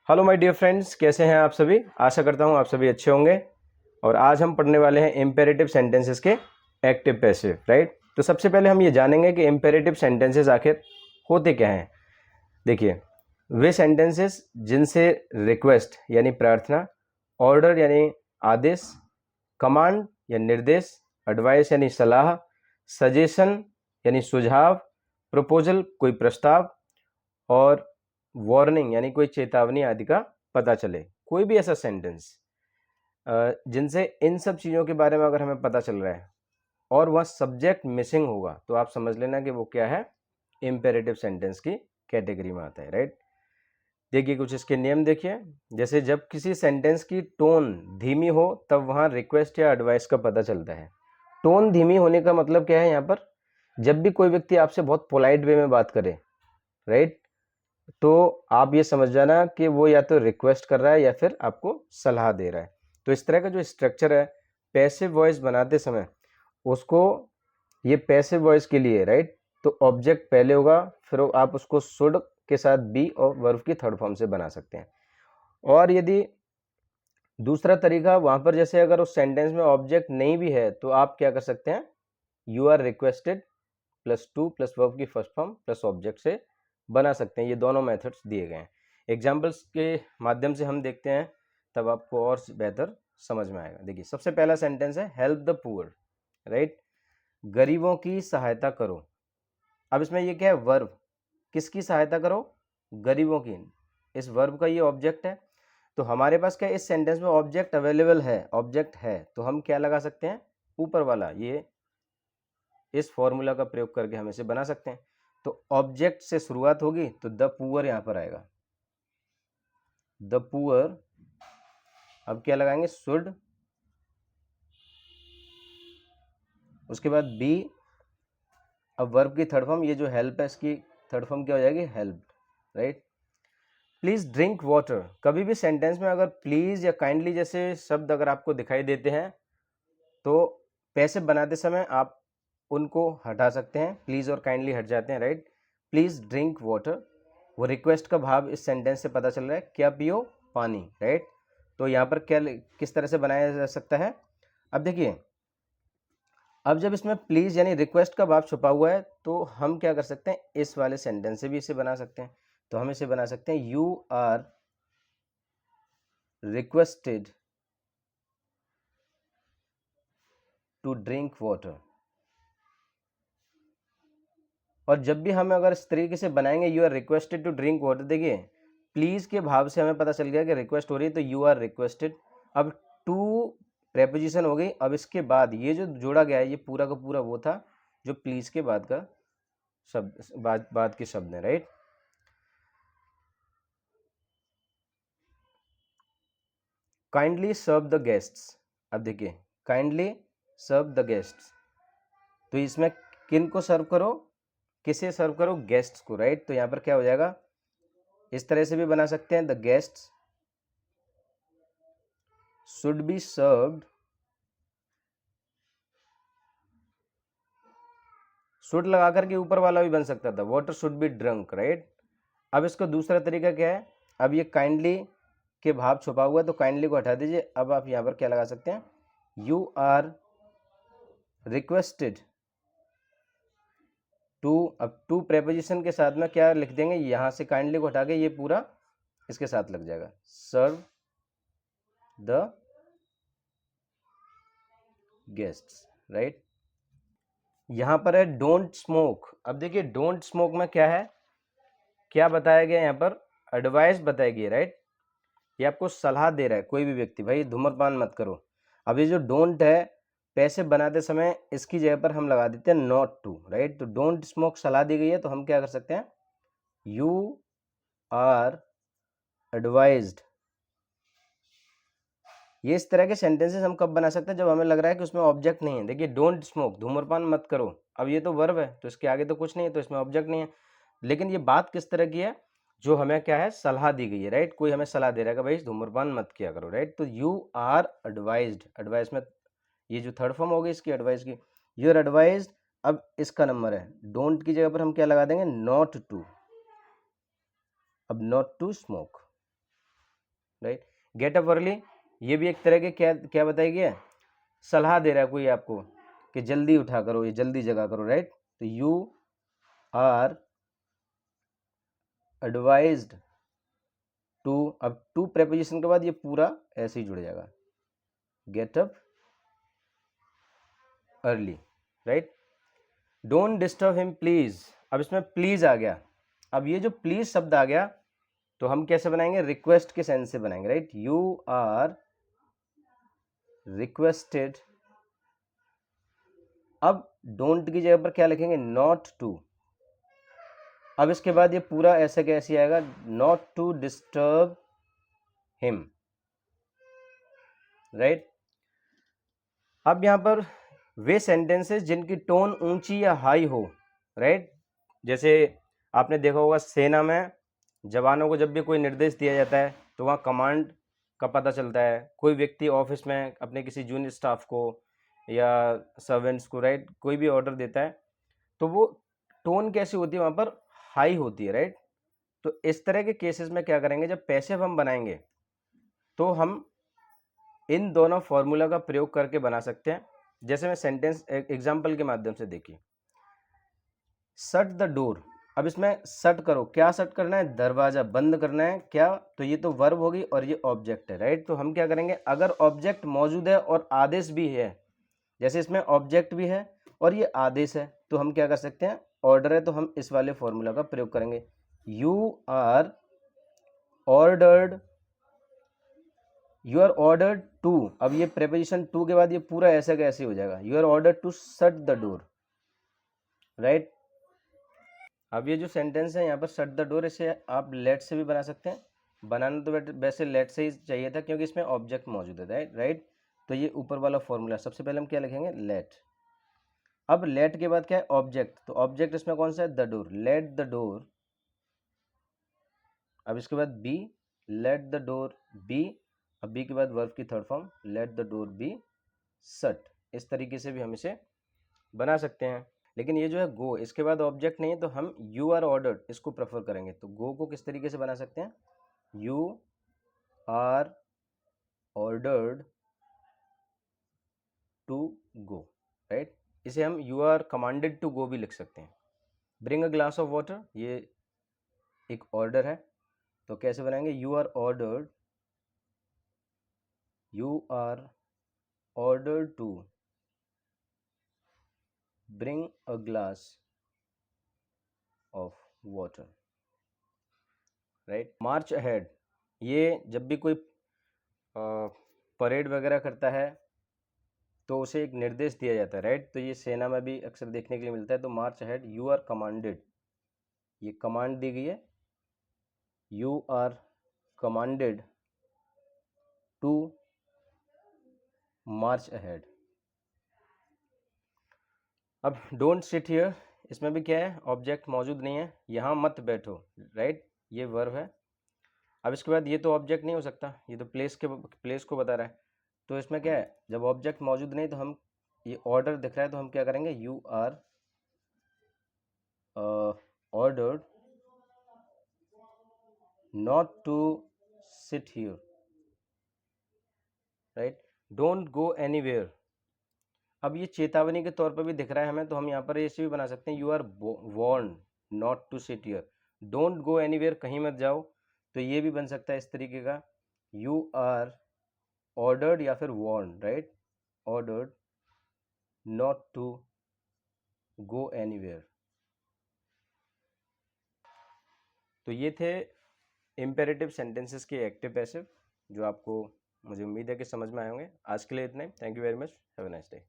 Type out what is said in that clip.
Hello my dear friends, कैसे हैं आप सभी। आशा करता हूं आप सभी अच्छे होंगे। और आज हम पढ़ने वाले हैं इम्पेरेटिव सेंटेंसेस के एक्टिव पैसिव, राइट। तो सबसे पहले हम ये जानेंगे कि इम्पेरेटिव सेंटेंसेस आखिर होते क्या हैं। देखिए, वे सेंटेंसेस जिनसे रिक्वेस्ट यानी प्रार्थना, ऑर्डर यानी आदेश, कमांड या निर्देश, एडवाइस यानी सलाह, सजेशन यानी सुझाव, प्रपोजल कोई प्रस्ताव और वार्निंग यानी कोई चेतावनी आदि का पता चले। कोई भी ऐसा सेंटेंस जिनसे इन सब चीज़ों के बारे में अगर हमें पता चल रहा है और वह सब्जेक्ट मिसिंग होगा तो आप समझ लेना कि वो क्या है, इम्पेरेटिव सेंटेंस की कैटेगरी में आता है, राइट। देखिए कुछ इसके नियम देखिए। जैसे जब किसी सेंटेंस की टोन धीमी हो तब वहाँ रिक्वेस्ट या एडवाइस का पता चलता है। टोन धीमी होने का मतलब क्या है यहाँ पर, जब भी कोई व्यक्ति आपसे बहुत पोलाइट वे में बात करे, राइट, तो आप ये समझ जाना कि वो या तो रिक्वेस्ट कर रहा है या फिर आपको सलाह दे रहा है। तो इस तरह का जो स्ट्रक्चर है पैसिव वॉइस बनाते समय, उसको ये पैसिव वॉइस के लिए, राइट, तो ऑब्जेक्ट पहले होगा, फिर आप उसको शुड के साथ बी और वर्ब की थर्ड फॉर्म से बना सकते हैं। और यदि दूसरा तरीका वहां पर, जैसे अगर उस सेंटेंस में ऑब्जेक्ट नहीं भी है तो आप क्या कर सकते हैं, you are requested plus to plus verb की फर्स्ट फॉर्म प्लस ऑब्जेक्ट से बना सकते हैं। ये दोनों मेथड्स दिए गए हैं। एग्जाम्पल्स के माध्यम से हम देखते हैं, तब आपको और बेहतर समझ में आएगा। देखिए सबसे पहला सेंटेंस है हेल्प द पुअर, राइट, गरीबों की सहायता करो। अब इसमें ये क्या है, वर्ब, किसकी सहायता करो, गरीबों की। इस वर्ब का ये ऑब्जेक्ट है, तो हमारे पास क्या इस सेंटेंस में ऑब्जेक्ट अवेलेबल है, ऑब्जेक्ट है, तो हम क्या लगा सकते हैं, ऊपर वाला, ये इस फॉर्मूला का प्रयोग करके हम इसे बना सकते हैं। तो ऑब्जेक्ट से शुरुआत होगी तो द पुअर यहां पर आएगा, द पुअर। अब क्या लगाएंगे, शुड, उसके बाद बी। अब वर्ब की थर्ड फॉर्म, ये जो हेल्प है इसकी थर्ड फॉर्म क्या हो जाएगी, help, right. Please drink water. कभी भी सेंटेंस में अगर प्लीज या काइंडली जैसे शब्द अगर आपको दिखाई देते हैं तो पैसिव बनाते समय आप उनको हटा सकते हैं, प्लीज और काइंडली हट जाते हैं, राइट। प्लीज ड्रिंक वाटर, वो रिक्वेस्ट का भाव इस सेंटेंस से पता चल रहा है, क्या पियो, पानी, राइट। तो यहाँ पर क्या किस तरह से बनाया जा सकता है। अब देखिए, अब जब इसमें प्लीज यानी रिक्वेस्ट का भाव छुपा हुआ है तो हम क्या कर सकते हैं, इस वाले सेंटेंस से भी इसे बना सकते हैं। तो हम इसे बना सकते हैं, you are requested to drink water. और जब भी हम अगर इस तरीके से बनाएंगे, you are requested to drink water, देखिए प्लीज के भाव से हमें पता चल गया कि रिक्वेस्ट हो रही है, तो यू आर रिक्वेस्टेड। अब टू प्रेपोजिशन हो गई। अब इसके बाद ये जो जोड़ा गया है ये पूरा का पूरा वो था जो प्लीज के बाद का शब्द, बाद के शब्द है, right. Kindly serve the guests. अब देखिए, काइंडली सर्व द गेस्ट्स, तो इसमें किन को सर्व करो, किसे सर्व करो, गेस्ट्स को, राइट। तो यहाँ पर क्या हो जाएगा, इस तरह से भी बना सकते हैं, the guests should be served, should लगा करके ऊपर वाला भी बन सकता था, water should be drunk, right. अब इसका दूसरा तरीका क्या है, अब ये काइंडली के भाव छुपा हुआ है तो काइंडली को हटा दीजिए। अब आप यहाँ पर क्या लगा सकते हैं, यू आर रिक्वेस्टेड टू। अब टू प्रेपोजिशन के साथ में क्या लिख देंगे, यहाँ से काइंडली को हटा के ये पूरा इसके साथ लग जाएगा, सर्व द गेस्ट्स, राइट। यहाँ पर है डोंट स्मोक। अब देखिए डोंट स्मोक में क्या है, क्या बताया गया यहाँ पर, एडवाइस बताई गई, राइट। ये आपको सलाह दे रहा है कोई भी व्यक्ति, भाई धूम्रपान मत करो। अब ये जो डोंट है, पैसे बनाते समय इसकी जगह पर हम लगा देते हैं नॉट टू, राइट। तो डोंट स्मोक सलाह दी गई है तो हम क्या कर सकते हैं, यू आर एडवाइज्ड। ये इस तरह के सेंटेंसेस हम कब बना सकते हैं, जब हमें लग रहा है कि उसमें ऑब्जेक्ट नहीं है। देखिए डोंट स्मोक, धूम्रपान मत करो, अब ये तो वर्ब है तो इसके आगे तो कुछ नहीं है, तो इसमें ऑब्जेक्ट नहीं है। लेकिन ये बात किस तरह की है, जो हमें क्या है, सलाह दी गई है, राइट। कोई हमें सलाह दे रहा है कि भाई धूम्रपान मत किया करो, राइट। तो यू आर एडवाइज्ड, एडवाइस में ये जो थर्ड फॉर्म होगी इसकी एडवाइस की, यू आर एडवाइज्ड। अब इसका नंबर है, डोंट की जगह पर हम क्या लगा देंगे, नॉट टू। अब not to smoke, right. Get up early, ये भी एक तरह के क्या क्या बताया गया है, सलाह दे रहा है कोई आपको कि जल्दी उठा करो, ये जल्दी जगा करो, राइट। तो यू आर एडवाइज्ड टू, अब टू प्रेपोजिशन के बाद ये पूरा ऐसे ही जुड़ जाएगा, gate up early, right. Don't disturb him please, अब इसमें प्लीज आ गया। अब ये जो प्लीज शब्द आ गया तो हम कैसे बनाएंगे, रिक्वेस्ट के सेंस से बनाएंगे, राइट। यू आर रिक्वेस्टेड, अब डोंट की जगह पर क्या लिखेंगे, नॉट टू। अब इसके बाद ये पूरा ऐसे कैसे आएगा, not to disturb him, right. अब यहां पर वे सेंटेंसेस जिनकी टोन ऊंची या हाई हो, राइट। जैसे आपने देखा होगा सेना में जवानों को जब भी कोई निर्देश दिया जाता है तो वहाँ कमांड का पता चलता है। कोई व्यक्ति ऑफिस में अपने किसी जूनियर स्टाफ को या सर्वेंट्स को, राइट, कोई भी ऑर्डर देता है तो वो टोन कैसी होती है, वहाँ पर हाई होती है, राइट। तो इस तरह के केसेस में क्या करेंगे, जब पैसिव हम बनाएंगे तो हम इन दोनों फॉर्मूला का प्रयोग करके बना सकते हैं। जैसे मैं सेंटेंस एग्जाम्पल के माध्यम से देखिए, शट द डोर, अब इसमें शट करो, क्या शट करना है, दरवाजा बंद करना है क्या, तो ये तो वर्ब होगी और ये ऑब्जेक्ट है, राइट। तो हम क्या करेंगे, अगर ऑब्जेक्ट मौजूद है और आदेश भी है, जैसे इसमें ऑब्जेक्ट भी है और ये आदेश है, तो हम क्या कर सकते हैं, ऑर्डर है तो हम इस वाले फॉर्मूला का प्रयोग करेंगे, you are ordered, you are ordered to, अब ये प्रेपोजिशन टू के बाद ये पूरा ऐसा कैसे हो जाएगा, you are ordered to shut the door, right. अब ये जो सेंटेंस है यहाँ पर शट द डोर, इसे आप लेट से भी बना सकते हैं, बनाना तो वैसे लेट से ही चाहिए था क्योंकि इसमें ऑब्जेक्ट मौजूद है, राइट। तो ये ऊपर वाला फॉर्मूला, सबसे पहले हम क्या लिखेंगे, लेट। अब लेट के बाद क्या है, ऑब्जेक्ट, तो ऑब्जेक्ट इसमें कौन सा है, the door, let the door. अब इसके बाद be, let the door be, अब बी के बाद वर्ब की third form, let the door be shut. इस तरीके से भी हम इसे बना सकते हैं। लेकिन ये जो है गो, इसके बाद ऑब्जेक्ट नहीं है तो हम यू आर ऑर्डर्ड इसको प्रेफर करेंगे। तो गो को किस तरीके से बना सकते हैं, you are ordered to go, right. इसे हम you are commanded to go भी लिख सकते हैं। Bring a glass of water, ये एक ऑर्डर है, तो कैसे बनाएंगे, you are ordered, you are ordered to bring a glass of water, right. March ahead, ये जब भी कोई परेड वगैरह करता है तो उसे एक निर्देश दिया जाता है, राइट। तो ये सेना में भी अक्सर देखने के लिए मिलता है। तो march ahead, you are commanded, ये कमांड दी गई है, you are commanded to march ahead. अब डोंट सिट हियर, इसमें भी क्या है, ऑब्जेक्ट मौजूद नहीं है, यहाँ मत बैठो, राइट, ये वर्ब है। अब इसके बाद ये तो ऑब्जेक्ट नहीं हो सकता, ये तो प्लेस को बता रहा है। तो इसमें क्या है, जब ऑब्जेक्ट मौजूद नहीं तो हम, ये ऑर्डर दिख रहा है तो हम क्या करेंगे, you are ordered not to sit here, right. Don't go anywhere, अब ये चेतावनी के तौर पर भी दिख रहा है हमें, तो हम यहाँ पर ऐसे भी बना सकते हैं, you are warn not to sit here, don't go anywhere, कहीं मत जाओ, तो ये भी बन सकता है इस तरीके का, यू आर ऑर्डर्ड या फिर warn, right, ordered not to go anywhere. तो ये थे इम्पेरेटिव सेंटेंसेस के एक्टिव पैसिव, जो आपको, मुझे उम्मीद है कि समझ में आए होंगे। आज के लिए इतने, thank you very much, have a nice day.